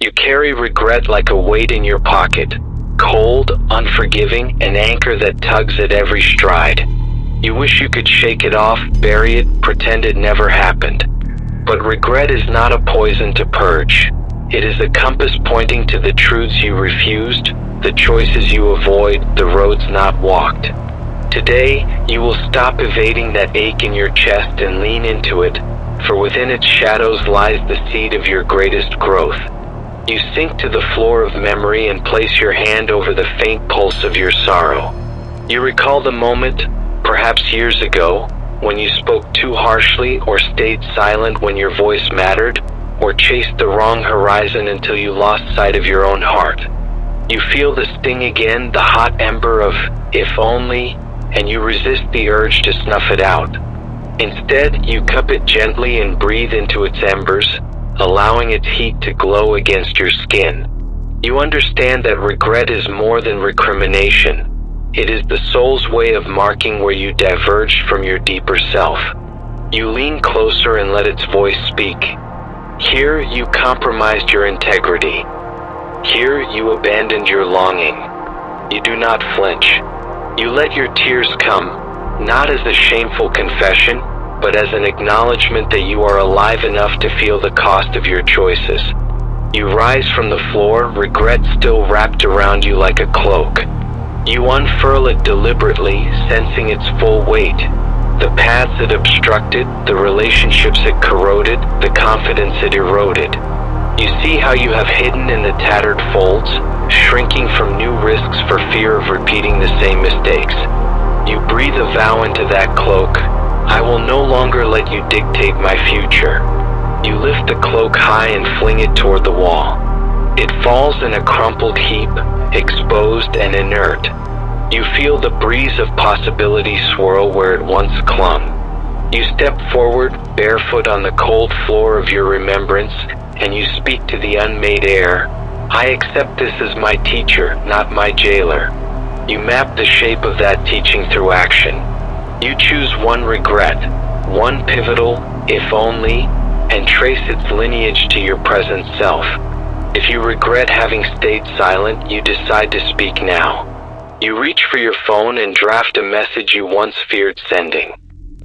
You carry regret like a weight in your pocket, cold, unforgiving, an anchor that tugs at every stride. You wish you could shake it off, bury it, pretend it never happened. But regret is not a poison to purge. It is a compass pointing to the truths you refused, the choices you avoid, the roads not walked. Today, you will stop evading that ache in your chest and lean into it, for within its shadows lies the seed of your greatest growth. You sink to the floor of memory and place your hand over the faint pulse of your sorrow. You recall the moment, perhaps years ago, when you spoke too harshly or stayed silent when your voice mattered, or chased the wrong horizon until you lost sight of your own heart. You feel the sting again, the hot ember of "if only," and you resist the urge to snuff it out. Instead, you cup it gently and breathe into its embers, allowing its heat to glow against your skin. You understand that regret is more than recrimination. It is the soul's way of marking where you diverged from your deeper self. You lean closer and let its voice speak. Here you compromised your integrity. Here you abandoned your longing. You do not flinch. You let your tears come, not as a shameful confession, but as an acknowledgement that you are alive enough to feel the cost of your choices. You rise from the floor, regret still wrapped around you like a cloak. You unfurl it deliberately, sensing its full weight. The paths it obstructed, the relationships it corroded, the confidence it eroded. You see how you have hidden in the tattered folds, shrinking from new risks for fear of repeating the same mistakes. You breathe a vow into that cloak. I will no longer let you dictate my future. You lift the cloak high and fling it toward the wall. It falls in a crumpled heap, exposed and inert. You feel the breeze of possibility swirl where it once clung. You step forward, barefoot on the cold floor of your remembrance, and you speak to the unmade air. I accept this as my teacher, not my jailer. You map the shape of that teaching through action. You choose one regret, one pivotal, if only, and trace its lineage to your present self. If you regret having stayed silent, you decide to speak now. You reach for your phone and draft a message you once feared sending.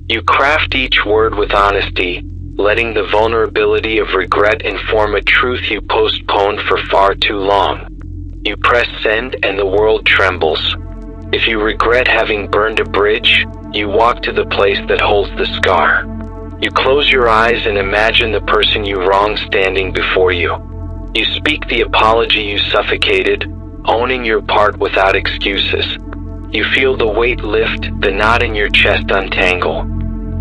You craft each word with honesty, letting the vulnerability of regret inform a truth you postponed for far too long. You press send and the world trembles. If you regret having burned a bridge, you walk to the place that holds the scar. You close your eyes and imagine the person you wronged standing before you. You speak the apology you suffocated, owning your part without excuses. You feel the weight lift, the knot in your chest untangle.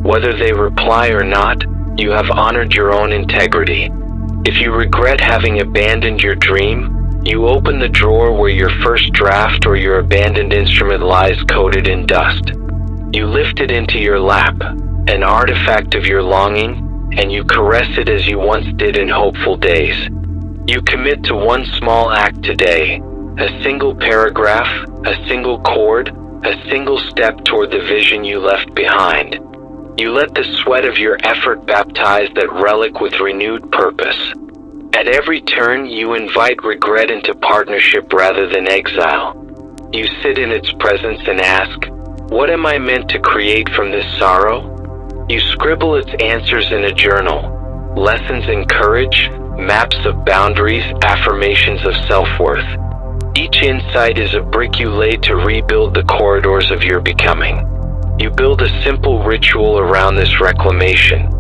Whether they reply or not, you have honored your own integrity. If you regret having abandoned your dream, you open the drawer where your first draft or your abandoned instrument lies coated in dust. You lift it into your lap, an artifact of your longing, and you caress it as you once did in hopeful days. You commit to one small act today, a single paragraph, a single chord, a single step toward the vision you left behind. You let the sweat of your effort baptize that relic with renewed purpose. At every turn, you invite regret into partnership rather than exile. You sit in its presence and ask, what am I meant to create from this sorrow? You scribble its answers in a journal, lessons in courage, maps of boundaries, affirmations of self-worth. Each insight is a brick you lay to rebuild the corridors of your becoming. You build a simple ritual around this reclamation.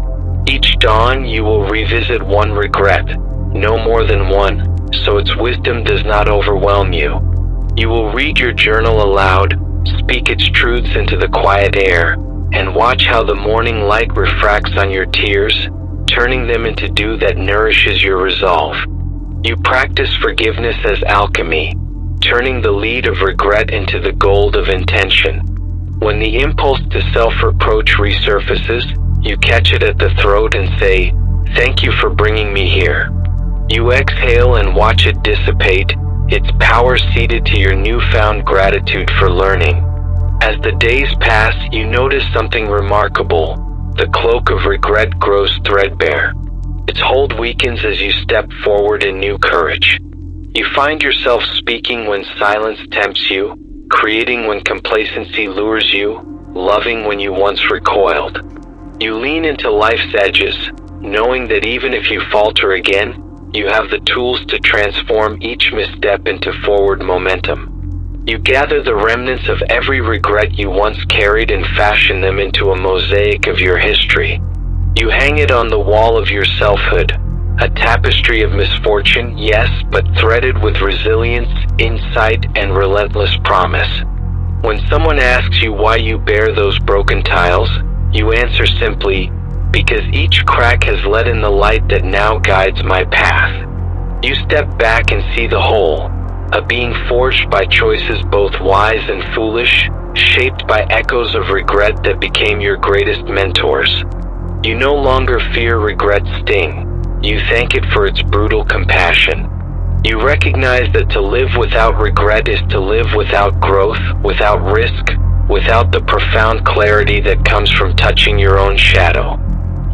Each dawn, you will revisit one regret, no more than one, so its wisdom does not overwhelm you. You will read your journal aloud, speak its truths into the quiet air, and watch how the morning light refracts on your tears, turning them into dew that nourishes your resolve. You practice forgiveness as alchemy, turning the lead of regret into the gold of intention. When the impulse to self-reproach resurfaces, you catch it at the throat and say, "Thank you for bringing me here." You exhale and watch it dissipate, its power ceded to your newfound gratitude for learning. As the days pass, you notice something remarkable. The cloak of regret grows threadbare. Its hold weakens as you step forward in new courage. You find yourself speaking when silence tempts you, creating when complacency lures you, loving when you once recoiled. You lean into life's edges, knowing that even if you falter again, you have the tools to transform each misstep into forward momentum. You gather the remnants of every regret you once carried and fashion them into a mosaic of your history. You hang it on the wall of your selfhood, a tapestry of misfortune, yes, but threaded with resilience, insight, and relentless promise. When someone asks you why you bear those broken tiles, you answer simply, because each crack has let in the light that now guides my path. You step back and see the whole, a being forged by choices both wise and foolish, shaped by echoes of regret that became your greatest mentors. You no longer fear regret's sting. You thank it for its brutal compassion. You recognize that to live without regret is to live without growth, without risk, without the profound clarity that comes from touching your own shadow.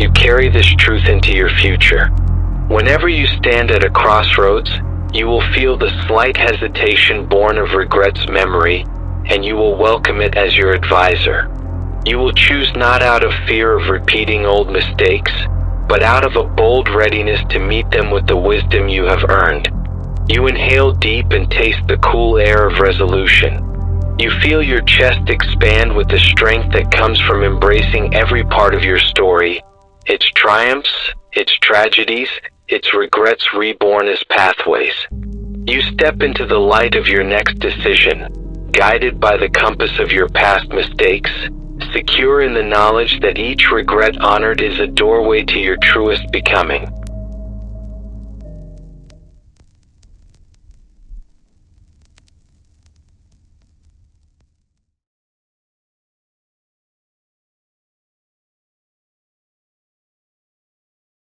You carry this truth into your future. Whenever you stand at a crossroads, you will feel the slight hesitation born of regret's memory, and you will welcome it as your advisor. You will choose not out of fear of repeating old mistakes, but out of a bold readiness to meet them with the wisdom you have earned. You inhale deep and taste the cool air of resolution. You feel your chest expand with the strength that comes from embracing every part of your story, its triumphs, its tragedies, its regrets reborn as pathways. You step into the light of your next decision, guided by the compass of your past mistakes, secure in the knowledge that each regret honored is a doorway to your truest becoming.